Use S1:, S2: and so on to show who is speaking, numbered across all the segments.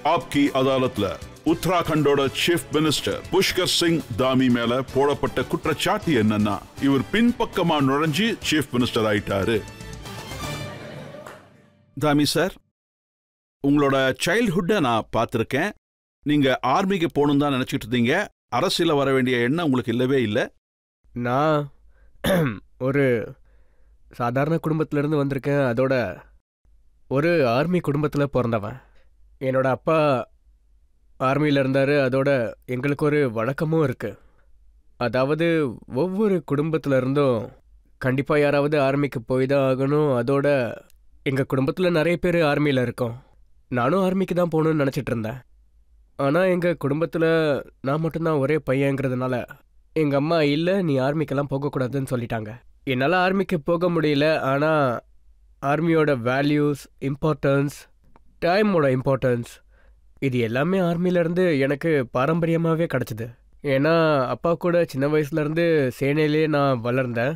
S1: ஆப்கி அதாலத்ல உத்தராகண்டோட chief minister Pushkar Singh Dhami மேல போடப்பட்ட குற்றச்சாட்டு என்னன்னா இவர் பின்பக்கமா நுழைஞ்சு சீஃப் மினிஸ்டர் ஆயிட்டாரு. தாமி சார், உங்களோட சைல்ட்ஹுட்டை நான் பார்த்துருக்கேன். நீங்க ஆர்மிக்கு போகணும் தான் நினைச்சிட்டு இருந்தீங்க. அரசியல வர வேண்டிய எண்ணம் உங்களுக்கு இல்லவே இல்லை.
S2: நான் ஒரு சாதாரண குடும்பத்திலேருந்து வந்திருக்கேன். அதோட ஒரு ஆர்மி குடும்பத்தில் பிறந்தவன். என்னோட அப்பா ஆர்மியில் இருந்தார். அதோட எங்களுக்கு ஒரு வழக்கமும் இருக்குது. அதாவது ஒவ்வொரு குடும்பத்தில் இருந்தும் கண்டிப்பாக யாராவது ஆர்மிக்கு போய் தான் ஆகணும். அதோட எங்கள் குடும்பத்தில் நிறைய பேர் ஆர்மியில் இருக்கோம். நானும் ஆர்மிக்கு தான் போகணுன்னு நினச்சிட்டு இருந்தேன். ஆனால் எங்கள் குடும்பத்தில் நான் மட்டும்தான் ஒரே பையங்கிறதுனால எங்கள் அம்மா இல்லை, நீ ஆர்மிக்கெல்லாம் போகக்கூடாதுன்னு சொல்லிட்டாங்க. என்னால் ஆர்மிக்கு போக முடியல. ஆனால் ஆர்மியோட வேல்யூஸ், இம்பார்ட்டன்ஸ், டைமோட இம்பார்ட்டன்ஸ், இது எல்லாமே ஆர்மியிலேருந்து எனக்கு பாரம்பரியமாகவே கிடச்சிது. ஏன்னா அப்பா கூட சின்ன வயசுலேருந்து சேனையிலே நான் வளர்ந்தேன்.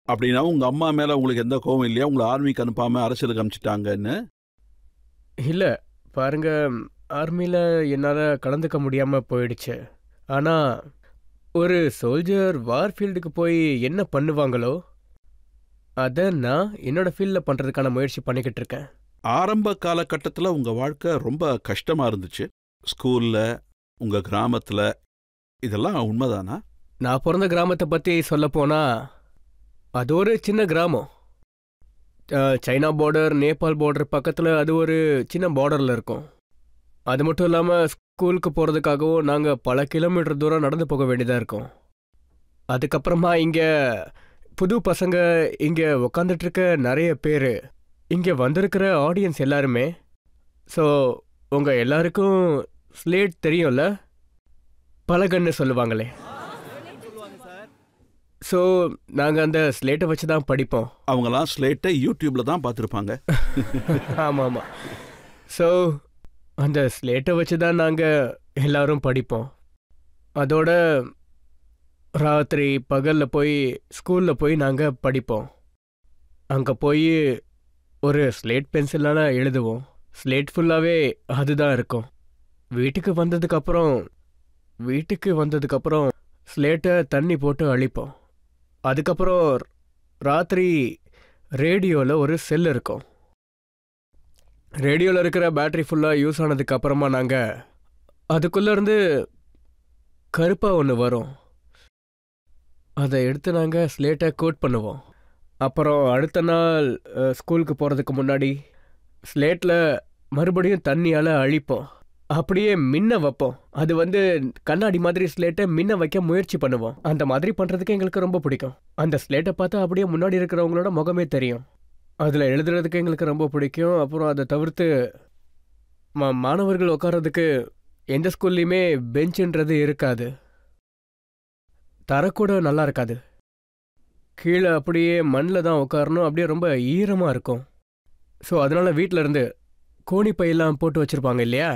S1: அப்படின்னா உங்கள் அம்மா மேலே உங்களுக்கு எந்த கோவம் இல்லையா, உங்களை ஆர்மிக்கு அனுப்பாமல் அரசியலுக்கு அனுப்பிச்சிட்டாங்கன்னு?
S2: இல்லை, பாருங்க, ஆர்மியில் என்னால் கலந்துக்க முடியாமல் போயிடுச்சு. ஆனால் ஒரு சோல்ஜர் வார்ஃபீல்டுக்கு போய் என்ன பண்ணுவாங்களோ அதை நான் என்னோட ஃபீல்டில் பண்ணுறதுக்கான முயற்சி பண்ணிக்கிட்டு இருக்கேன்.
S1: ஆரம்ப காலகட்டத்தில் உங்கள் வாழ்க்கை ரொம்ப கஷ்டமாக இருந்துச்சு. ஸ்கூலில், உங்கள் கிராமத்தில், இதெல்லாம் உண்மைதானா?
S2: நான் பிறந்த கிராமத்தை பற்றி சொல்லப்போனால் அது ஒரு சின்ன கிராமம். சைனா பார்டர், நேபாள் பார்டர் பக்கத்தில் அது ஒரு சின்ன பார்டரில் இருக்கும். அது மட்டும் இல்லாமல் ஸ்கூலுக்கு போகிறதுக்காகவும் நாங்கள் பல கிலோமீட்டர் தூரம் நடந்து போக வேண்டியதாக இருக்கும். அதுக்கப்புறமா இங்கே புது பசங்க இங்கே உக்காந்துட்ருக்க நிறைய பேர், இங்கே வந்திருக்கிற ஆடியன்ஸ் எல்லாருமே. ஸோ உங்கள் எல்லாருக்கும் ஸ்லேட் தெரியும்ல, பலகன்னு சொல்லுவாங்களே. ஸோ நாங்கள் அந்த ஸ்லேட்டை வச்சு தான் படிப்போம்.
S1: அவங்களாம் ஸ்லேட்டை யூடியூப்பில் தான் பார்த்துருப்பாங்க.
S2: ஆமாம் ஆமாம். ஸோ அந்த ஸ்லேட்டை வச்சு தான் நாங்கள் எல்லோரும் படிப்போம். அதோட ராத்திரி பகலில் போய் ஸ்கூலில் போய் நாங்கள் படிப்போம். அங்கே போய் ஒரு ஸ்லேட் பென்சிலால் எழுதுவோம். ஸ்லேட் ஃபுல்லாகவே அதுதான் இருக்கும். வீட்டுக்கு வந்ததுக்கப்புறம் ஸ்லேட்டை தண்ணி போட்டு அழிப்போம். அதுக்கப்புறம் ராத்திரி ரேடியோவில் ஒரு செல் இருக்கும். ரேடியோவில் இருக்கிற பேட்ரி ஃபுல்லாக யூஸ் ஆனதுக்கப்புறமா நாங்கள் அதுக்குள்ளேருந்து கருப்பாக ஒன்று வரும், அதை எடுத்து நாங்கள் ஸ்லேட்டை கோட் பண்ணுவோம். அப்புறம் அடுத்த நாள் ஸ்கூலுக்கு போகிறதுக்கு முன்னாடி ஸ்லேட்டில் மறுபடியும் தண்ணியால் அழிப்போம். அப்படியே மின்ன வைப்போம். அது கண்ணாடி மாதிரி ஸ்லேட்டை மின்ன வைக்க முயற்சி பண்ணுவோம். அந்த மாதிரி பண்ணுறதுக்கு எங்களுக்கு ரொம்ப பிடிக்கும். அந்த ஸ்லேட்டை பார்த்தா அப்படியே முன்னாடி இருக்கிறவங்களோட முகமே தெரியும். அதில் எழுதுறதுக்கு எங்களுக்கு ரொம்ப பிடிக்கும். அப்புறம் அதை தவிர்த்து மாணவர்கள் உட்கார்றதுக்கு எந்த ஸ்கூல்லையுமே பெஞ்சுன்றது இருக்காது. தரக்கூட நல்லா இருக்காது. கீழே அப்படியே மண்ணில் தான் உட்காரணும். அப்படியே ரொம்ப ஈரமாக இருக்கும். ஸோ அதனால் வீட்டில் இருந்து கோணி பையெல்லாம் போட்டு வச்சுருப்பாங்க இல்லையா,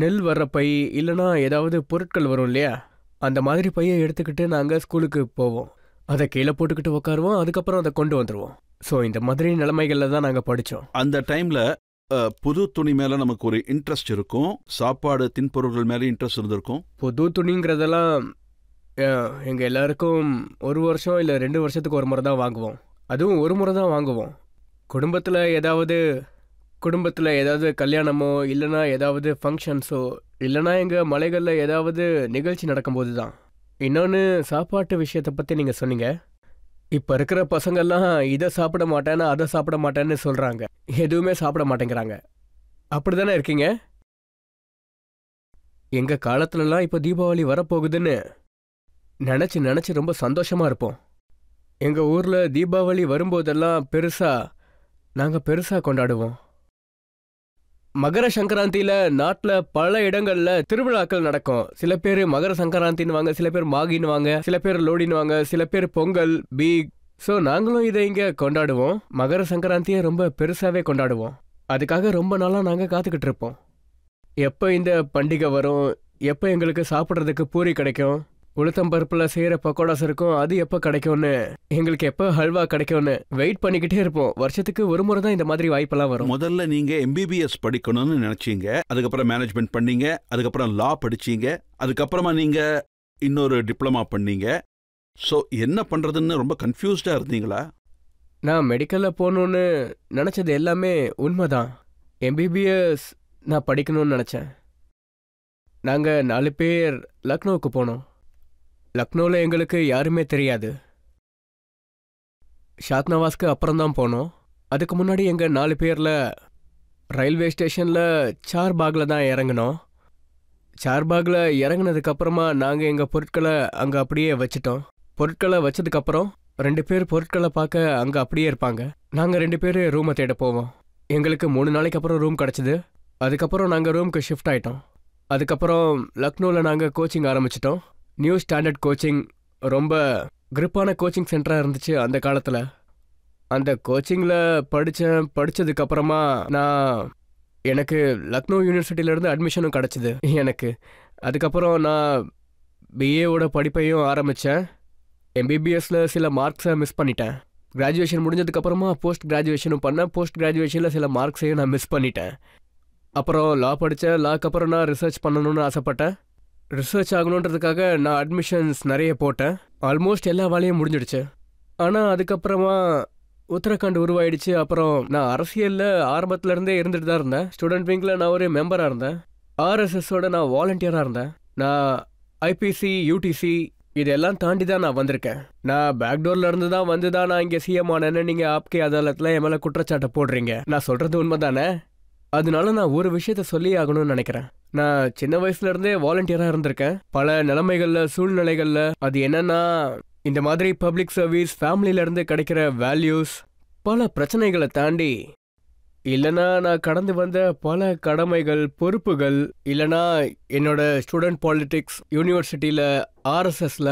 S2: நெல் வர்ற பை இல்லைனா ஏதாவது பொருட்கள் வரும் இல்லையா, அந்த மாதிரி பையை எடுத்துக்கிட்டு நாங்கள் ஸ்கூலுக்கு போவோம். அதை கீழே போட்டுக்கிட்டு உட்காருவோம். அதுக்கப்புறம் அதை கொண்டு வந்துடுவோம். ஸோ இந்த மாதிரி நிலைமைகளில் தான் நாங்கள் படித்தோம்.
S1: அந்த டைமில் புது துணி மேலே நமக்கு ஒரு இன்ட்ரெஸ்ட் இருக்கும். சாப்பாடு, தின்பொருட்கள் மேலே இன்ட்ரெஸ்ட் இருந்திருக்கும்.
S2: புது துணிங்கிறதெல்லாம் எங்கள் எல்லாருக்கும் 1 வருஷம் இல்லை 2 வருஷத்துக்கு ஒரு முறை தான் வாங்குவோம். அதுவும் ஒரு முறை தான் வாங்குவோம். குடும்பத்தில் ஏதாவது கல்யாணமோ இல்லைனா ஏதாவது ஃபங்க்ஷன்ஸோ இல்லைனா எங்கள் மலைகளில் ஏதாவது நிகழ்ச்சி நடக்கும்போது தான். இன்னொன்று, சாப்பாட்டு விஷயத்தை பற்றி நீங்கள் சொன்னீங்க. இப்போ இருக்கிற பசங்கள்லாம் இதை சாப்பிட மாட்டேன்னு அதை சாப்பிட மாட்டேன்னு சொல்கிறாங்க. எதுவுமே சாப்பிட மாட்டேங்கிறாங்க. அப்படி தானே இருக்கீங்க? எங்கள் காலத்துலலாம் இப்போ தீபாவளி வரப்போகுதுன்னு நினச்சி ரொம்ப சந்தோஷமாக இருப்போம். எங்கள் ஊரில் தீபாவளி வரும்போதெல்லாம் நாங்கள் பெருசாக கொண்டாடுவோம். மகர சங்கராந்தியில் நாட்டில் பல இடங்களில் திருவிழாக்கள் நடக்கும். சில பேர் மகர சங்கராந்தின்னுவாங்க, சில பேர் மாகின்னுவாங்க, சில பேர் லோடின்னுவாங்க, சில பேர் பொங்கல், பீக். ஸோ நாங்களும் இதை இங்கே கொண்டாடுவோம். மகர சங்கராந்தியை ரொம்ப பெருசாகவே கொண்டாடுவோம். அதுக்காக ரொம்ப நாளாக நாங்கள் காத்துக்கிட்டு இருப்போம். எப்போ இந்த பண்டிகை வரும், எப்போ எங்களுக்கு சாப்பிட்றதுக்கு பூரி கிடைக்கும், உளுத்தம்பருப்புல செய்யற பக்கோடாஸ் இருக்கும், அது எப்போ கிடைக்கும்னு, எங்களுக்கு எப்போ ஹல்வா கிடைக்கும்னு வெயிட் பண்ணிக்கிட்டே இருப்போம். வருஷத்துக்கு ஒரு முறை தான் இந்த மாதிரி வாய்ப்பெல்லாம் வரும்.
S1: முதல்ல நீங்க MBBS படிக்கணும்னு நினைச்சீங்க, அதுக்கப்புறம் மேனேஜ்மெண்ட் பண்ணீங்க, அதுக்கப்புறம் லா படிச்சீங்க, அதுக்கப்புறமா நீங்க இன்னொரு டிப்ளமா பண்ணீங்க. ஸோ என்ன பண்றதுன்னு ரொம்ப கன்ஃபியூஸ்டா இருந்தீங்களா?
S2: நான் மெடிக்கல்ல போகணுன்னு நினச்சது எல்லாமே உண்மைதான். MBBS நான் படிக்கணும்னு நினச்சேன். நாங்கள் 4 பேர் லக்னோவுக்கு போனோம். லக்னோவில் எங்களுக்கு யாருமே தெரியாது. ஷாத்னவாஸ்க்கு அப்புறம்தான் போனோம். அதுக்கு முன்னாடி எங்கள் 4 பேரில் ரயில்வே ஸ்டேஷனில் சார்பாகில் தான் இறங்கினோம். சார்பாகில் இறங்கினதுக்கப்புறமா நாங்கள் எங்கள் பொருட்களை அங்கே அப்படியே வச்சிட்டோம். பொருட்களை வச்சதுக்கப்புறம் 2 பேர் பொருட்களை பார்க்க அங்கே அப்படியே இருப்பாங்க. நாங்கள் 2 பேர் ரூமை தேட போவோம். எங்களுக்கு 3 நாளைக்கு அப்புறம் ரூம் கிடச்சிது. அதுக்கப்புறம் நாங்கள் ரூமுக்கு ஷிஃப்ட் ஆகிட்டோம். அதுக்கப்புறம் லக்னோவில் நாங்கள் கோச்சிங் ஆரம்பிச்சிட்டோம். நியூ ஸ்டாண்டர்ட் கோச்சிங், ரொம்ப கிரிப்பான கோச்சிங் சென்டராக இருந்துச்சு அந்த காலத்தில். அந்த கோச்சிங்கில் படித்ததுக்கப்புறமா எனக்கு லக்னோ யூனிவர்சிட்டியிலேருந்து அட்மிஷனும் கிடச்சிது எனக்கு. அதுக்கப்புறம் நான் BAவோட படிப்பையும் ஆரம்பித்தேன். MBBSல சில மார்க்ஸை மிஸ் பண்ணிட்டேன். கிராஜுவேஷன் முடிஞ்சதுக்கப்புறமா போஸ்ட் கிராஜுவேஷனும் பண்ணேன். போஸ்ட் கிராஜுவேஷனில் சில மார்க்ஸையும் நான் மிஸ் பண்ணிட்டேன். அப்புறம் லா படித்தேன். லாக்கு அப்புறம் நான் ரிசர்ச் பண்ணணும்னு ஆசைப்பட்டேன். ரிசர்ச் ஆகணுன்றதுக்காக நான் அட்மிஷன்ஸ் நிறைய போட்டேன். ஆல்மோஸ்ட் எல்லா வேலையும் முடிஞ்சிடுச்சு. ஆனால் அதுக்கப்புறமா உத்தரகாண்ட் உருவாயிடுச்சு. அப்புறம் நான் அரசியலில் ஆரம்பத்துலேருந்தே இருந்துட்டு தான் இருந்தேன். ஸ்டூடெண்ட் விங்கில் நான் ஒரு மெம்பராக இருந்தேன். RSSோட நான் வாலண்டியராக இருந்தேன். நான் IPC, UTC இதெல்லாம் தாண்டி தான் நான் வந்திருக்கேன். நான் பேக்டோர்ல இருந்து தான் நான் இங்கே CM ஆனேன்னு நீங்கள் ஆப்கே அதாலத்தில் என் மேலே குற்றச்சாட்டை போடுறீங்க. நான் சொல்கிறது உண்மை தானே? அதனால நான் ஒரு விஷயத்த சொல்லி ஆகணும்னு நினைக்கிறேன். நான் சின்ன வயசுலேருந்தே வாலண்டியராக இருந்திருக்கேன். பல நிலைமைகளில், சூழ்நிலைகளில். அது என்னன்னா, இந்த மாதிரி பப்ளிக் சர்வீஸ், ஃபேமிலியிலேருந்து கிடைக்கிற வேல்யூஸ், பல பிரச்சனைகளை தாண்டி, இல்லைனா நான் கடந்து வந்த பல கடமைகள், பொறுப்புகள், இல்லைனா என்னோட ஸ்டூடெண்ட் பாலிட்டிக்ஸ், யூனிவர்சிட்டியில், RSSல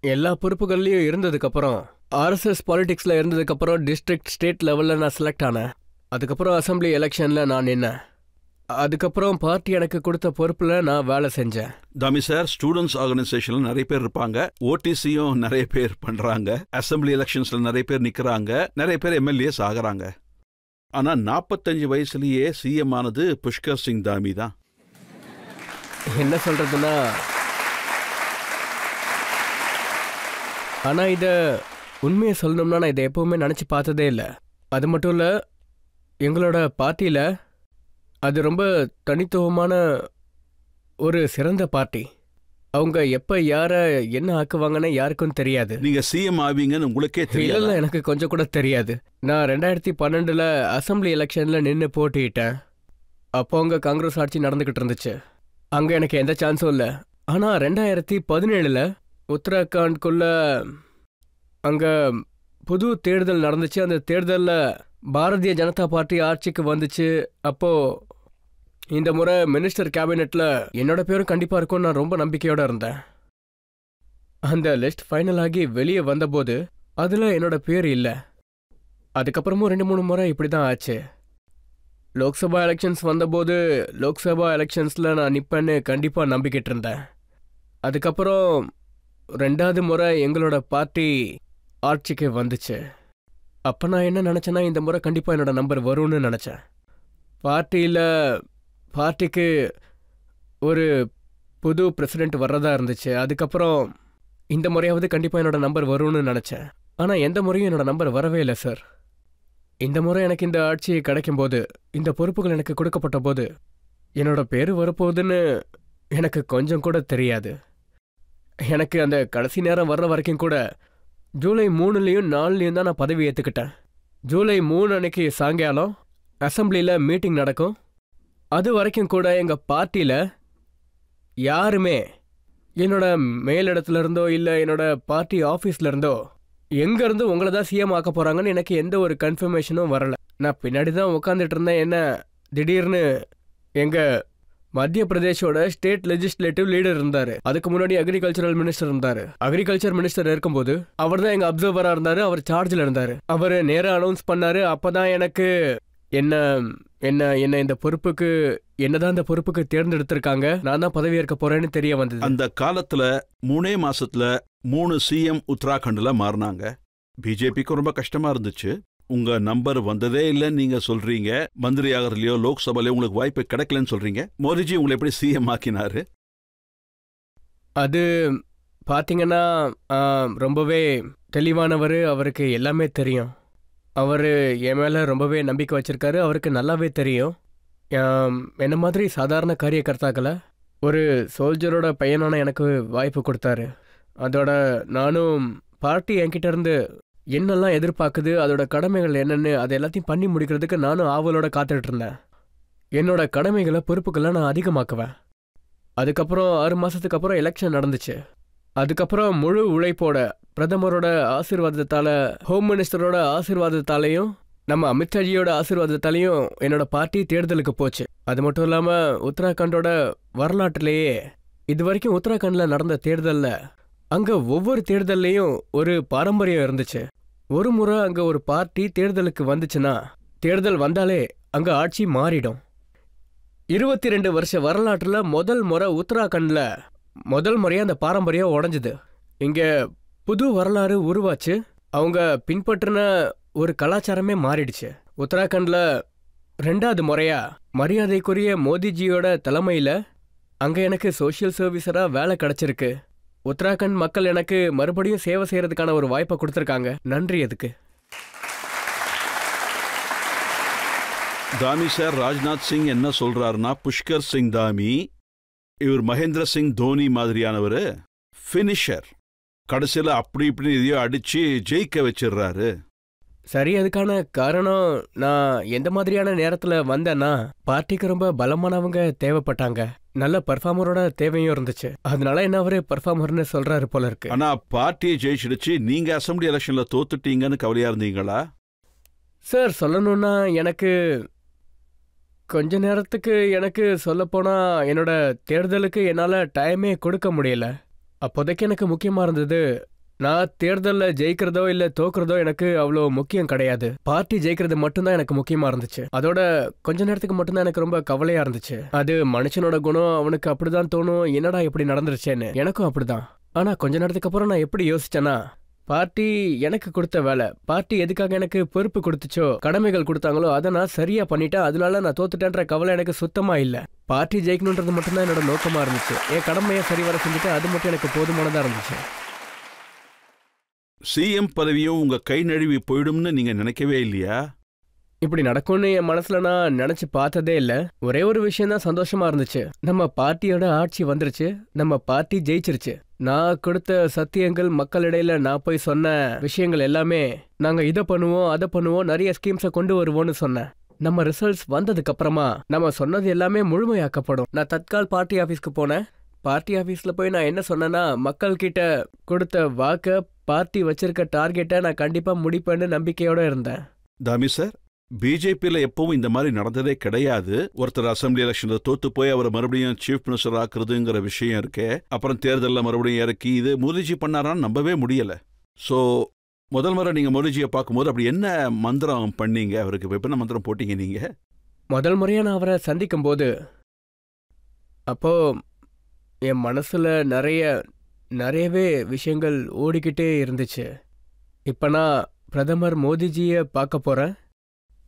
S2: எல்லா பொறுப்புகள்லையும் இருந்ததுக்கப்புறம், RSS பாலிட்டிக்ஸில் இருந்ததுக்கப்புறம் டிஸ்ட்ரிக்ட், ஸ்டேட் லெவலில் நான் செலக்ட் ஆனேன். அதுக்கப்புறம் அசம்பிளி எலெக்ஷனில் நான் நின்னேன். அதுக்கப்புறம் பார்ட்டி எனக்கு கொடுத்த பொறுப்பில் நான் வேலை செஞ்சேன்.
S1: தாமி சார், ஸ்டூடெண்ட்ஸ் ஆர்கனைசேஷன்ல நிறைய பேர் இருப்பாங்க, OTCயும் நிறைய பேர் பண்றாங்க, அசம்பிளி எலெக்ஷன்ஸ்ல நிறைய பேர் நிக்கிறாங்க, நிறைய பேர் MLAs ஆகிறாங்க. ஆனா 45 வயசுலயே CM ஆனது புஷ்கர் சிங் தாமி தான்.
S2: என்ன சொல்றதுன்னா, ஆனா இதை உண்மையை சொல்லணும்னா நான் இதை எப்பவுமே நினச்சி பார்த்ததே இல்லை. அது மட்டும் இல்லை, எங்களோட பார்ட்டியில் அது ரொம்ப தனித்துவமான ஒரு சிறந்த பார்ட்டி. அவங்க எப்போ யாரை என்ன ஆக்குவாங்கன்னு யாருக்கும் தெரியாது.
S1: நீங்க CM ஆவீங்கன்னு உங்களுக்கே தெரியல?
S2: இல்லை, எனக்கு கொஞ்சம் கூட தெரியாது. நான் 2012 அசம்பிளி எலெக்ஷனில் நின்று போட்டிட்டேன். அப்போ அங்கே காங்கிரஸ் ஆட்சி நடந்துக்கிட்டு இருந்துச்சு. அங்கே எனக்கு எந்த சான்ஸும் இல்லை. ஆனால் 2017 உத்தரகாண்ட்குள்ள அங்கே புது தேர்தல் நடந்துச்சு. அந்த தேர்தலில் பாரதிய ஜனதா பார்ட்டி ஆட்சிக்கு வந்துச்சு. அப்போது இந்த முறை மினிஸ்டர் கேபினெட்டில் என்னோட பேரும் கண்டிப்பாக இருக்கும்னு நான் ரொம்ப நம்பிக்கையோடு இருந்தேன். அந்த லிஸ்ட் ஃபைனல் ஆகி வெளியே வந்தபோது அதில் என்னோட பேர் இல்லை. அதுக்கப்புறமும் 2-3 முறை இப்படி தான் ஆச்சு. லோக்சபா எலெக்ஷன்ஸ் வந்தபோது லோக்சபா எலெக்ஷன்ஸில் நான் நிற்பேன்னு கண்டிப்பாக நம்பிக்கிட்டு இருந்தேன். அதுக்கப்புறம் 2வது முறை எங்களோட பார்ட்டி ஆட்சிக்கு வந்துச்சு. அப்போ நான் என்ன நினச்சேன்னா, இந்த முறை கண்டிப்பாக என்னோட நம்பர் வரும்னு நினச்சேன். பார்ட்டிக்கு ஒரு புது பிரசிடெண்ட் வர்றதா இருந்துச்சு. அதுக்கப்புறம் இந்த முறையாவது கண்டிப்பாக என்னோட நம்பர் வரும்னு நினச்சேன். ஆனால் எந்த முறையும் என்னோட நம்பர் வரவே இல்லை சார். இந்த முறை எனக்கு இந்த ஆட்சி கிடைக்கும்போது, இந்த பொறுப்புகள் எனக்கு கொடுக்கப்பட்ட போது, என்னோட பேர் வரப்போகுதுன்னு எனக்கு கொஞ்சம் கூட தெரியாது. எனக்கு அந்த கடைசி நேரம் வர்ற வரைக்கும் கூட ஜூலை 3லேயும் 4லேயும் தான் நான் பதவி ஏற்றுக்கிட்டேன். ஜூலை 3 அன்னைக்கு சாயங்காலம் அசம்பிளியில் மீட்டிங் நடக்கும். அது வரைக்கும் கூட எங்கள் பார்ட்டியில் யாருமே என்னோட மேலிடத்துல இருந்தோ இல்லை என்னோட பார்ட்டி ஆஃபீஸில் இருந்தோ எங்கேருந்து உங்களை தான் CM ஆக்க போகிறாங்கன்னு எனக்கு எந்த ஒரு கன்ஃபர்மேஷனும் வரலை. நான் பின்னாடி தான் உட்காந்துட்டு இருந்தேன். என்ன திடீர்னு எங்கள் மத்திய பிரதேஷோட ஸ்டேட் லெஜிஸ்லேட்டிவ் லீடர் இருந்தார். அதுக்கு முன்னாடி அக்ரிகல்ச்சரல் மினிஸ்டர் இருந்தார். அக்ரிகல்ச்சர் மினிஸ்டர் இருக்கும்போது அவர் தான் எங்கள் அப்சர்வராக இருந்தார். அவர் சார்ஜில் இருந்தார். அவர் நேராக அனௌன்ஸ் பண்ணார். அப்போ தான் எனக்கு என்ன என்ன என்ன இந்த பொறுப்புக்கு என்னதான் இந்த பொறுப்புக்கு தேர்ந்தெடுத்திருக்காங்க, நான் தான் பதவியேற்க போறேன்னு தெரிய வந்தது.
S1: அந்த காலத்துல 3 மாசத்துல 3 சிஎம் உத்தராகண்ட்ல மாறினாங்க. பிஜேபிக்கு ரொம்ப கஷ்டமா இருந்துச்சு. உங்க நம்பர் வந்ததே இல்லைன்னு நீங்க சொல்றீங்க. மந்திரி ஆகிறதுலயோ லோக்சபாலயோ உங்களுக்கு வாய்ப்பு கிடைக்கலன்னு சொல்றீங்க. மோடிஜி உங்களை எப்படி சிஎம் ஆக்கினாரு?
S2: அது பார்த்தீங்கன்னா ரொம்பவே தெளிவானவர், அவருக்கு எல்லாமே தெரியும். அவர் என் மேலே ரொம்பவே நம்பிக்கை வச்சிருக்காரு, அவருக்கு நல்லாவே தெரியும். என்ன மாதிரி சாதாரண காரியகர்த்தாக்களை ஒரு சோல்ஜரோட பையனான எனக்கு வாய்ப்பு கொடுத்தாரு. அதோட நானும் பார்ட்டி என்கிட்ட இருந்து என்னெல்லாம் எதிர்பார்க்குது, அதோட கடமைகள் என்னென்னு அதை எல்லாத்தையும் பண்ணி முடிக்கிறதுக்கு நானும் ஆவலோட காத்துட்டு இருந்தேன். என்னோட கடமைகளை பொறுப்புகளை நான் அதிகமாக்குவேன். அதுக்கப்புறம் 6 மாதத்துக்கு அப்புறம் எலெக்ஷன் நடந்துச்சு. அதுக்கப்புறம் முழு உழைப்போட பிரதமரோட ஆசீர்வாதத்தால், ஹோம் மினிஸ்டரோட ஆசீர்வாதத்தாலையும், நம்ம அமித்ஷாஜியோட ஆசீர்வாதத்தாலையும் என்னோட பார்ட்டி தேர்தலுக்கு போச்சு. அது மட்டும் இல்லாமல் உத்தராகண்டோட வரலாற்றிலேயே இது வரைக்கும் உத்தராகண்டில் நடந்த தேர்தலில் அங்கே ஒவ்வொரு தேர்தல்லையும் ஒரு பாரம்பரியம் இருந்துச்சு. ஒரு முறை அங்கே ஒரு பார்ட்டி தேர்தலுக்கு வந்துச்சுன்னா தேர்தல் வந்தாலே அங்கே ஆட்சி மாறிடும். 22 வருஷ வரலாற்றில் முதல் முறை உத்தராகண்டில் முதல் முறையாக அந்த பாரம்பரியம் உடஞ்சுது. இங்கே புது வரலாறு உருவாச்சு. அவங்க பின்பற்றின ஒரு கலாச்சாரமே மாறிடுச்சு. உத்தராகண்டில் 2வது முறையாக மரியாதைக்குரிய மோடிஜியோட தலைமையில் அங்கே எனக்கு சோஷியல் சர்வீஸராக வேலை கிடச்சிருக்கு. உத்தராகண்ட் மக்கள் எனக்கு மறுபடியும் சேவை செய்யறதுக்கான ஒரு வாய்ப்பை கொடுத்துருக்காங்க. நன்றி. அதுக்கு
S1: தாமி சார், ராஜ்நாத் சிங் என்ன சொல்றாருன்னா, புஷ்கர் சிங் தாமி இவர் மகேந்திர சிங் தோனி மாதிரியானவர், ஃபினிஷர். கடைசியில் அப்படி இப்படி இதையோ அடிச்சு ஜெயிக்க வச்சிடுறாரு.
S2: சரி, அதுக்கான காரணம் நான் எந்த மாதிரியான நேரத்தில் வந்தேன்னா பார்ட்டிக்கு ரொம்ப பலமானவங்க தேவைப்பட்டாங்க, நல்ல பர்ஃபார்மரோட தேவையும் இருந்துச்சு. அதனால என்ன அவரு பர்ஃபார்மர்னு சொல்றாரு போல இருக்கு.
S1: ஆனா பார்ட்டியை ஜெயிச்சிடுச்சு, நீங்க அசம்பிளி எலெக்ஷன்ல தோத்துட்டீங்கன்னு கவலையா இருந்தீங்களா?
S2: சார், சொல்லணும்னா எனக்கு கொஞ்ச நேரத்துக்கு எனக்கு சொல்லப்போனால் என்னோட தேர்தலுக்கு என்னால் டைமே கொடுக்க முடியல. அப்போதைக்கு எனக்கு முக்கியமாக இருந்தது, நான் தேர்தலில் ஜெயிக்கிறதோ இல்லை தோக்குறதோ எனக்கு அவ்வளோ முக்கியம் கிடையாது. பார்ட்டி ஜெயிக்கிறது மட்டும்தான் எனக்கு முக்கியமாக இருந்துச்சு. அதோட கொஞ்ச நேரத்துக்கு மட்டும்தான் எனக்கு ரொம்ப கவலையாக இருந்துச்சு. அது மனுஷனோட குணம், அவனுக்கு அப்படிதான் தோணும், என்னடா இப்படி நடந்துருச்சேன்னு. எனக்கும் அப்படிதான். ஆனால் கொஞ்ச நேரத்துக்கு அப்புறம் நான் எப்படி யோசிச்சேன்னா, பார்ட்டி எனக்கு கொடுத்த வேலை, பார்ட்டி எதுக்காக எனக்கு பொறுப்பு கொடுத்துச்சோ, கடமைகள் கொடுத்தாங்களோ அதை நான் சரியா பண்ணிட்டேன். அதனால நான் தோத்துட்டேன்ற கவலை எனக்கு சுத்தமா இல்லை. பார்ட்டி ஜெயிக்கணுன்றது மட்டும்தான் என்னோட நோக்கமா இருந்துச்சு. என் கடமையை சரிவர செஞ்சுட்டு அது மட்டும் எனக்கு போதுமானதா இருந்துச்சு.
S1: சிஎம் பதவியும் உங்க கை நழுவி போயிடும்னு நீங்க நினைக்கவே இல்லையா?
S2: இப்படி நடக்கும்னு என் மனசுல நான் நினைச்சு பார்த்ததே இல்லை. ஒரே ஒரு விஷயம் தான் சந்தோஷமா இருந்துச்சு, நம்ம பார்ட்டியோட ஆட்சி வந்துருச்சு, நம்ம பார்ட்டி ஜெயிச்சிருச்சு. நான் கொடுத்த சத்தியங்கள், மக்களிடையில நான் போய் சொன்ன விஷயங்கள் எல்லாமே, நாங்க இதை பண்ணுவோம் அதை பண்ணுவோம், நிறைய ஸ்கீம்ஸை கொண்டு வருவோம்னு சொன்னேன். நம்ம ரிசல்ட்ஸ் வந்ததுக்கு அப்புறமா நம்ம சொன்னது எல்லாமே முழுமையாக்கப்படும். நான் தற்கால் பார்ட்டி ஆஃபீஸ்க்கு போனேன். பார்ட்டி ஆஃபீஸில் போய் நான் என்ன சொன்னேன்னா, மக்கள் கிட்ட கொடுத்த வாக்க, பார்ட்டி வச்சிருக்க டார்கெட்டை நான் கண்டிப்பாக முடிப்பேன்னு நம்பிக்கையோட இருந்தேன்.
S1: தாமி சார், பிஜேபியில் எப்பவும் இந்த மாதிரி நடந்ததே கிடையாது. ஒருத்தர் அசம்பிளி எலெக்ஷன்ல தோத்து போய் அவரை மறுபடியும் சீஃப் மினிஸ்டர் ஆக்குறதுங்கிற விஷயம் இருக்கே, அப்புறம் தேர்தலில் மறுபடியும் இறக்கி, இது மோடிஜி பண்ணாரான்னு நம்பவே முடியல. ஸோ முதல் முறை நீங்க மோடிஜியை பார்க்கும்போது அப்படி என்ன மந்திரம் பண்ணீங்க? அவருக்கு என்ன மந்திரம் போட்டீங்க நீங்க?
S2: முதல் முறையாக நான் அவரை சந்திக்கும் போது, அப்போ என் மனசுல நிறையவே விஷயங்கள் ஓடிக்கிட்டே இருந்துச்சு. இப்போ நான் பிரதமர் மோடிஜியை பார்க்க போறேன்.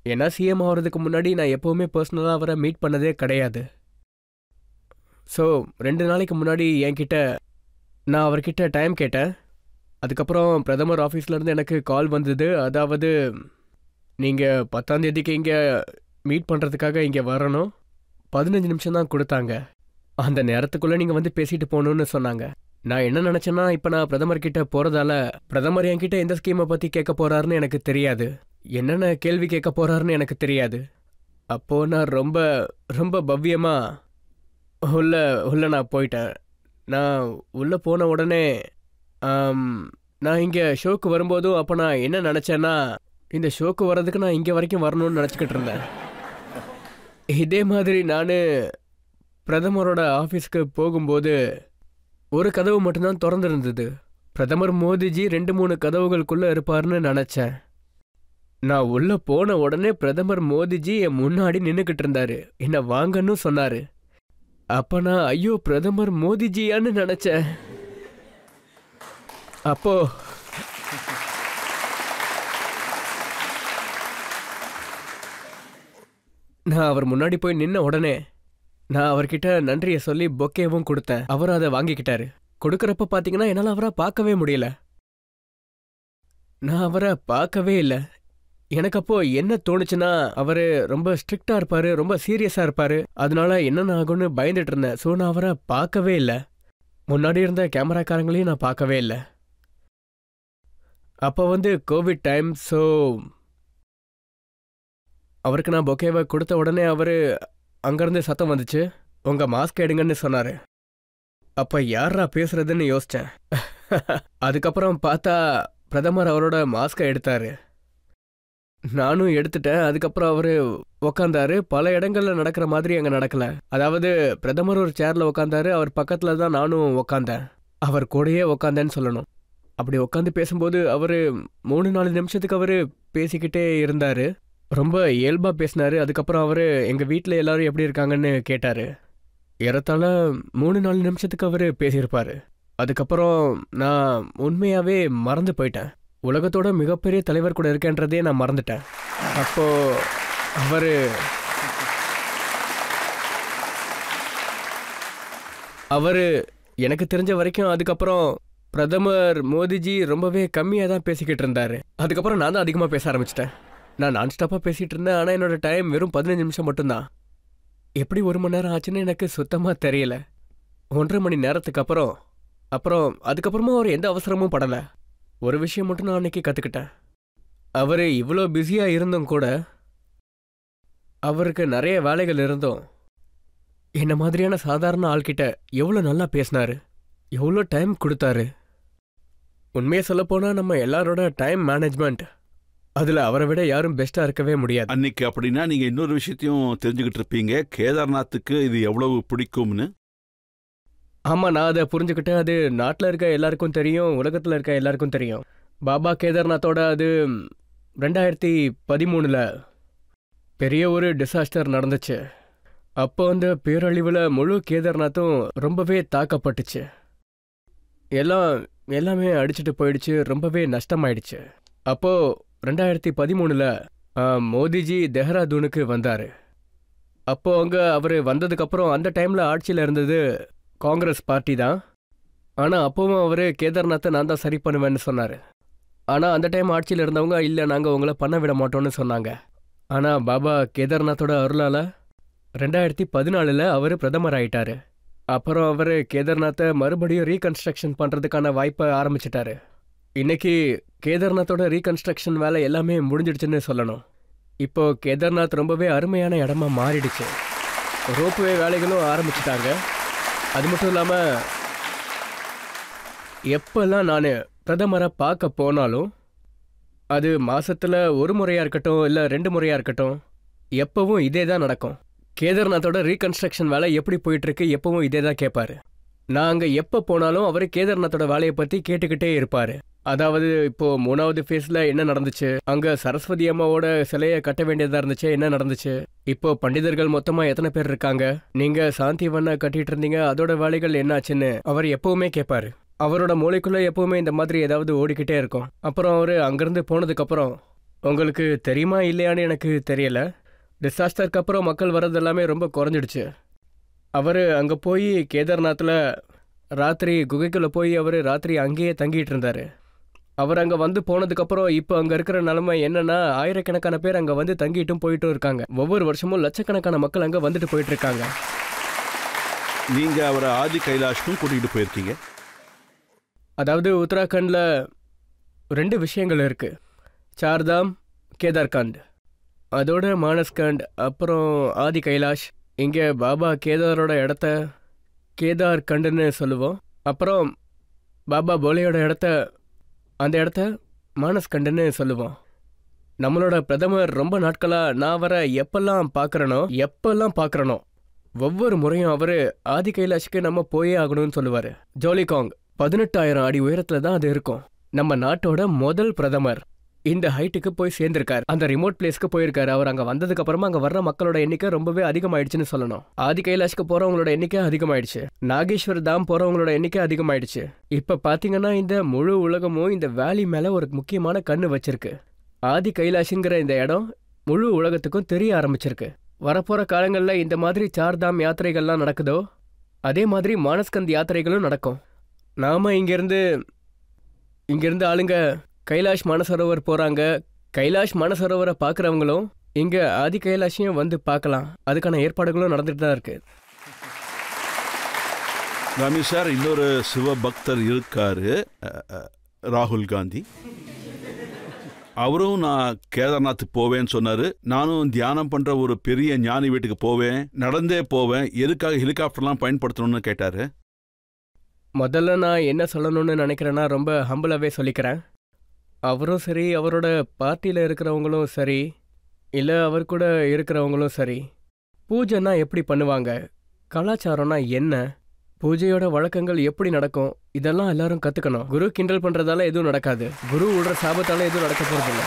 S2: ஏன்னா சிஎம் ஆகிறதுக்கு முன்னாடி நான் எப்போவுமே பர்சனலாக அவரை மீட் பண்ணதே கிடையாது. ஸோ 2 நாளைக்கு முன்னாடி நான் அவர்கிட்ட டைம் கேட்டேன். அதுக்கப்புறம் பிரதமர் ஆஃபீஸ்லேருந்து எனக்கு கால் வந்தது. அதாவது, நீங்கள் 10ஆம் தேதிக்கு இங்கே மீட் பண்ணுறதுக்காக இங்கே வரணும், 15 நிமிஷம் தான் கொடுத்தாங்க, அந்த நேரத்துக்குள்ளே நீங்கள் வந்து பேசிட்டு போகணுன்னு சொன்னாங்க. நான் என்ன நினச்சேன்னா, இப்போ நான் பிரதமர்கிட்ட போகிறதால பிரதமர் என்கிட்ட எந்த ஸ்கீமை பற்றி கேட்க போகிறாருன்னு எனக்கு தெரியாது, என்னென்ன கேள்வி கேட்க போகிறாருன்னு எனக்கு தெரியாது. அப்போது நான் ரொம்ப ரொம்ப பவ்யமாக உள்ள நான் போயிட்டேன். நான் உள்ளே போன உடனே நான் இங்கே ஷோக்கு வரும்போதும் அப்போ நான் என்ன நினச்சேன்னா, இந்த ஷோக்கு வர்றதுக்கு நான் இங்கே வரைக்கும் வரணும்னு நினச்சிக்கிட்டு இருந்தேன். இதே மாதிரி நான் பிரதமரோட ஆஃபீஸ்க்கு போகும்போது ஒரு கதவு மட்டும்தான் திறந்துருந்தது. பிரதமர் மோடிஜி 2-3 கதவுகளுக்குள்ளே இருப்பார்னு நினச்சேன். நான் உள்ள போன உடனே பிரதமர் மோடிஜி என் முன்னாடி நின்னுக்கிட்டு இருந்தாரு. என்ன வாங்கன்னு சொன்னாரு. அப்ப நான் ஐயோ பிரதமர் மோடிஜியான்னு நினைச்சேன். அப்போ நான் அவர் முன்னாடி போய் நின்ன உடனே நான் அவர்கிட்ட நன்றியை சொல்லி பொக்கேவும் கொடுத்தேன். அவர் அதை வாங்கிக்கிட்டாரு. கொடுக்கறப்ப பாத்தீங்கன்னா என்னால அவரை பார்க்கவே முடியல. நான் அவரை பார்க்கவே இல்லை. எனக்கு அப்போ என்ன தோணுச்சுன்னா, அவரு ரொம்ப ஸ்ட்ரிக்டா இருப்பாரு, ரொம்ப சீரியஸா இருப்பாரு. அதனால என்னென்ன ஆகும்னு பயந்துட்டு இருந்தேன். ஸோ நான் அவரை பார்க்கவே இல்லை. முன்னாடி இருந்த கேமராக்காரங்களையும் நான் பார்க்கவே இல்லை. அப்போ கோவிட் டைம். ஸோ அவருக்கு நான் பொக்கேவை கொடுத்த உடனே அவரு அங்கேருந்து சத்தம் வந்துச்சு, உங்க மாஸ்க் எடுங்கன்னு சொன்னாரு. அப்ப யாரா பேசுறதுன்னு யோசிச்சேன். அதுக்கப்புறம் பார்த்தா பிரதமர் அவரோட மாஸ்கை எடுத்தாரு. நானும் எடுத்துட்டேன். அதுக்கப்புறம் அவரு உக்காந்தாரு. பல இடங்கள்ல நடக்கிற மாதிரி அங்க நடக்கல. அதாவது பிரதமர் ஒரு சேர்ல உக்காந்தாரு, அவர் பக்கத்துல தான் நானும் உக்காந்தேன். அவர் கூடயே உக்காந்தேன்னு சொல்லணும். அப்படி உக்காந்து பேசும்போது அவரு 3-4 நிமிஷத்துக்கு அவரு பேசிக்கிட்டே இருந்தாரு. ரொம்ப இயல்பா பேசினாரு. அதுக்கப்புறம் அவரு எங்க வீட்டில் எல்லாரும் எப்படி இருக்காங்கன்னு கேட்டாரு. ஏறத்தாழ 3-4 நிமிஷத்துக்கு அவரு பேசியிருப்பாரு. அதுக்கப்புறம் நான் உண்மையாவே மறந்து போயிட்டேன். உலகத்தோட மிகப்பெரிய தலைவர் கூட இருக்கேன்றதே நான் மறந்துட்டேன். அப்போ அவரு எனக்கு தெரிஞ்ச வரைக்கும் அதுக்கப்புறம் பிரதமர் மோடிஜி ரொம்பவே கம்மியாக தான் பேசிக்கிட்டு இருந்தாரு. அதுக்கப்புறம் நான் தான் அதிகமாக பேச ஆரம்பிச்சிட்டேன். நான் நான்ஸ்டாப்பாக பேசிகிட்டு இருந்தேன். ஆனால் என்னோட டைம் வெறும் 15 நிமிஷம் மட்டும்தான். எப்படி 1 மணி நேரம் ஆச்சுன்னு எனக்கு சுத்தமாக தெரியல. 1.5 மணி நேரத்துக்கு அப்புறம் அதுக்கப்புறமா அவர் எந்த அவசரமும் படலை. ஒரு விஷயம் மட்டும் நான் அன்னைக்கு கற்றுக்கிட்டேன். அவர் இவ்வளோ பிஸியாக இருந்தும் கூட, அவருக்கு நிறைய வேலைகள் இருந்தும், என்ன மாதிரியான சாதாரண ஆள்கிட்ட எவ்வளோ நல்லா பேசினாரு, எவ்வளோ டைம் கொடுத்தாரு. உண்மையை சொல்லப்போனால் நம்ம எல்லாரோட டைம் மேனேஜ்மெண்ட் அதில் அவரை விட யாரும் பெஸ்ட்டாக இருக்கவே முடியாது.
S1: அன்னைக்கு அப்படின்னா நீங்கள் இன்னொரு விஷயத்தையும் தெரிஞ்சுக்கிட்டு இருப்பீங்க, கேதார்நாத்துக்கு இது எவ்வளவு பிடிக்கும்னு.
S2: ஆமாம், நான் அதை புரிஞ்சுக்கிட்டேன். அது நாட்டில் இருக்க எல்லாருக்கும் தெரியும், உலகத்தில் இருக்க எல்லாருக்கும் தெரியும். பாபா கேதார்நாத்தோட அது 2013 பெரிய ஒரு டிசாஸ்டர் நடந்துச்சு. அப்போ அந்த பேரழிவில் முழு கேதார்நாத்தும் ரொம்பவே தாக்கப்பட்டுச்சு. எல்லாமே அடிச்சுட்டு போயிடுச்சு, ரொம்பவே நஷ்டமாயிடுச்சு. அப்போது 2013 மோடிஜி தெஹ்ராதூனுக்கு வந்தார். அப்போது அங்கே அவர் வந்ததுக்கப்புறம் அந்த டைமில் ஆட்சியில் இருந்தது காங்கிரஸ் பார்ட்டி தான். ஆனால் அப்போவும் அவர் கேதார்நாத்தை நான் தான் சரி பண்ணுவேன்னு சொன்னார். ஆனால் அந்த டைம் ஆட்சியில் இருந்தவங்க இல்லை, நாங்கள் உங்களை பண்ண விட மாட்டோம்னு சொன்னாங்க. ஆனால் பாபா கேதார்நாத்தோட அருளால் 2014 அவர் பிரதமர் ஆயிட்டாரு. அப்புறம் அவர் கேதார்நாத்தை மறுபடியும் ரீகன்ஸ்ட்ரக்ஷன் பண்ணுறதுக்கான வாய்ப்பை ஆரம்பிச்சிட்டாரு. இன்னைக்கு கேதார்நாத்தோட ரீகன்ஸ்ட்ரக்ஷன் வேலை எல்லாமே முடிஞ்சிடுச்சுன்னு சொல்லணும். இப்போ கேதார்நாத் ரொம்பவே அருமையான இடமா மாறிடுச்சு. ரோப்வே வேலைகளும் ஆரம்பிச்சிட்டாங்க. அது மட்டும் இல்லாமல் எப்பெல்லாம் நான் பிரதமரை பார்க்க போனாலும், அது மாசத்துல 1 முறையாக இருக்கட்டும் இல்லை 2 முறையாக இருக்கட்டும், எப்பவும் இதே தான் நடக்கும். கேதார்நாத்தோட ரீகன்ஸ்ட்ரக்ஷன் வேலை எப்படி போயிட்டுருக்கு எப்பவும் இதே தான் கேட்பாரு. நான் அங்கே எப்போ போனாலும் அவர் கேதார்நாத்தோட வேலையை பற்றி கேட்டுக்கிட்டே இருப்பார். அதாவது இப்போ 3வது ஃபேஸில் என்ன நடந்துச்சு, அங்கே சரஸ்வதி அம்மாவோட சிலையை கட்ட வேண்டியதாக இருந்துச்சு, என்ன நடந்துச்சு, இப்போ பண்டிதர்கள் மொத்தமாக எத்தனை பேர் இருக்காங்க, நீங்கள் சாந்திவனை கட்டிட்டு இருந்தீங்க, அதோட வேலைகள் என்னாச்சுன்னு அவர் எப்பவுமே கேட்பாரு. அவரோட மூளைக்குள்ளே எப்பவுமே இந்த மாதிரி ஏதாவது ஓடிக்கிட்டே இருக்கும். அப்புறம் அவர் அங்கேருந்து போனதுக்கப்புறம், உங்களுக்கு தெரியுமா இல்லையான்னு எனக்கு தெரியல, டிசாஸ்டருக்கு அப்புறம் மக்கள் வர்றது எல்லாமே ரொம்ப குறைஞ்சிடுச்சு. அவர் அங்கே போய் கேதார்நாத்தில் ராத்திரி குகைக்குள்ளே போய் அவர் ராத்திரி அங்கேயே தங்கிட்டு இருந்தார். அவர் அங்கே வந்து போனதுக்கப்புறம் இப்போ அங்கே இருக்கிற நிலைமை என்னன்னா, ஆயிரக்கணக்கான பேர் அங்கே வந்து தங்கிட்டும் போயிட்டும் இருக்காங்க. ஒவ்வொரு வருஷமும் லட்சக்கணக்கான மக்கள் அங்கே வந்துட்டு போயிட்டு இருக்காங்க.
S1: நீங்கள் அவரை ஆதி கைலாஷ்க்கும் கூட்டிகிட்டு போயிருக்கீங்க.
S2: அதாவது உத்தராகண்டில் 2 விஷயங்கள் இருக்குது, சார்தாம், கேதார்கண்ட். அதோட மானஸ்கண்ட், அப்புறம் ஆதி கைலாஷ். இங்கே பாபா கேதாரோட இடத்த கேதார்கண்டுன்னு சொல்லுவோம். அப்புறம் பாபா போலேயோட அந்த இடத்த மானஸ்கண்டுன்னு சொல்லுவோம். நம்மளோட பிரதமர் ரொம்ப நாட்களாக நான் அவரை எப்பெல்லாம் பார்க்குறனோ ஒவ்வொரு முறையும் அவர் ஆதி கைலாஷுக்கு நம்ம போயே ஆகணும்னு சொல்லுவார். ஜோலிகாங் 18,000 அடி உயரத்தில் தான் அது இருக்கும். நம்ம நாட்டோட முதல் பிரதமர் இந்த ஹைட்டுக்கு போய் சேர்ந்திருக்காரு. அந்த ரிமோட் பிளேஸ்க்கு போயிருக்காரு. அவர் அங்க வந்ததுக்கு அப்புறமா அங்க வர்ற மக்களோட எண்ணிக்கை ரொம்பவே அதிகமாயிடுச்சுன்னு சொல்லணும். ஆதி கைலாஷ்க்கு போறவங்களோட எண்ணிக்கை அதிகமாயிடுச்சு. நாகேஸ்வர் தாம் போறவங்களோட எண்ணிக்கை அதிகமாயிடுச்சு. இப்ப பாத்தீங்கன்னா இந்த முழு உலகமும் இந்த வேலி மேல ஒரு முக்கியமான கண்ணு வச்சிருக்கு. ஆதி கைலாஷ்ங்கிற இந்த இடம் முழு உலகத்துக்கும் தெரிய ஆரம்பிச்சிருக்கு. வரப்போற காலங்கள்ல இந்த மாதிரி சார்தாம் யாத்திரைகள்லாம் நடக்குதோ அதே மாதிரி மானஸ்கந்த் யாத்திரைகளும் நடக்கும். நாம இங்கிருந்து ஆளுங்க கைலாஷ் மானசரோவர் போறாங்க. கைலாஷ் மானசரோவரை பார்க்குறவங்களும் இங்க ஆதி கைலாஷையும் வந்து பார்க்கலாம். அதுக்கான ஏற்பாடுகளும் நடந்துட்டு தான் இருக்கு.
S1: ராமி சார், இன்னொரு சிவ பக்தர் இருக்காரு, ராகுல் காந்தி. அவரும் நான் கேதார்நாத் போவேன்னு சொன்னாரு. நானும் தியானம் பண்ற ஒரு பெரிய ஞானி வீட்டுக்கு போவேன், நடந்தே போவேன், எதுக்காக ஹெலிகாப்டர்லாம் பயன்படுத்தணும்னு கேட்டாரு.
S2: முதல்ல நான் என்ன சொல்லணும்னு நினைக்கிறேன்னா ரொம்ப ஹம்பிளாவே சொல்லிக்கிறேன். அவரும் சரி, அவரோட பார்ட்டியில் இருக்கிறவங்களும் சரி, இல்லை அவர் கூட இருக்கிறவங்களும் சரி, பூஜைன்னா எப்படி பண்ணுவாங்க, கலாச்சாரம்னா என்ன, பூஜையோட வழக்கங்கள் எப்படி நடக்கும், இதெல்லாம் எல்லாரும் கற்றுக்கணும். குரு கிண்டல் பண்ணுறதால எதுவும் நடக்காது. குரு விடுற சாபத்தால எதுவும் நடக்க போகிறதில்ல.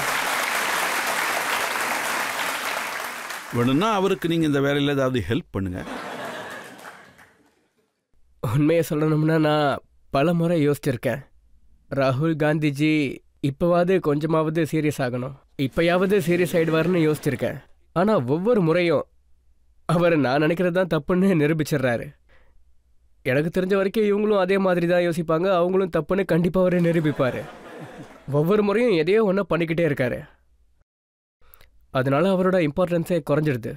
S1: வேணும்னா அவருக்கு நீங்கள் இந்த வேலையில் ஏதாவது ஹெல்ப் பண்ணுங்க.
S2: உண்மையை சொல்லணும்னா நான் பல முறை யோசிச்சிருக்கேன். ராகுல் காந்திஜி இப்போவாவது கொஞ்சமாவது சீரியஸ் ஆகணும், இப்போயாவது சீரியஸ் ஆகிடுவார்னு யோசிச்சிருக்கேன். ஆனால் ஒவ்வொரு முறையும் அவர் நான் நினைக்கிறது தான் தப்புன்னு நிரூபிச்சிடுறாரு. எனக்கு தெரிஞ்ச வரைக்கும் இவங்களும் அதே மாதிரி தான் யோசிப்பாங்க. அவங்களும் தப்புன்னு கண்டிப்பாக அவர் நிரூபிப்பார். ஒவ்வொரு முறையும் எதையோ ஒன்று பண்ணிக்கிட்டே இருக்காரு. அதனால அவரோட இம்பார்ட்டன்ஸே குறைஞ்சிடுது.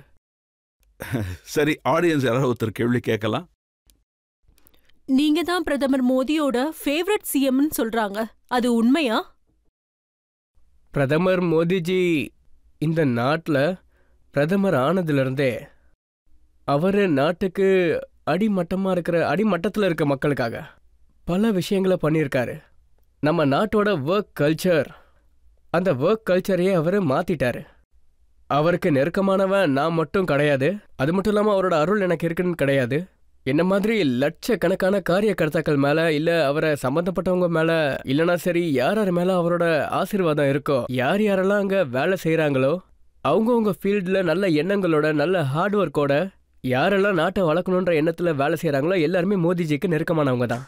S1: சரி, ஆடியன்ஸ் யாராவது ஒருத்தர் கேள்வி கேட்கலாம்.
S3: நீங்க தான் பிரதமர் மோடியோட ஃபேவரட் சிஎம்னு சொல்றாங்க, அது உண்மையா?
S2: பிரதமர் மோடிஜி இந்த நாட்டில் பிரதமர் ஆனதுலேருந்தே அவர் நாட்டுக்கு அடிமட்டத்தில் இருக்க மக்களுக்காக பல விஷயங்களை பண்ணியிருக்காரு. நம்ம நாட்டோட ஒர்க் கல்ச்சர், அந்த ஒர்க் கல்ச்சரையே அவர் மாற்றிட்டாரு. அவருக்கு நெருக்கமானவன் நான் மட்டும் கிடையாது, அது மட்டும் இல்லாமல் அவரோட அருள் எனக்கு இருக்குன்னு கிடையாது. என்ன மாதிரி லட்சக்கணக்கான காரியகர்த்தாக்கள் மேலே, இல்லை அவரை சம்மந்தப்பட்டவங்க மேலே, இல்லைனா சரி யார் மேலே அவரோட ஆசீர்வாதம் இருக்கோ, யாரெல்லாம் அங்கே வேலை செய்கிறாங்களோ, அவங்கவுங்க ஃபீல்டில் நல்ல எண்ணங்களோட, நல்ல ஹார்ட் ஒர்க்கோட, யாரெல்லாம் நாட்டை வளர்க்கணுன்ற எண்ணத்தில் வேலை செய்கிறாங்களோ எல்லாருமே மோடிஜிக்கு நெருக்கமானவங்க தான்.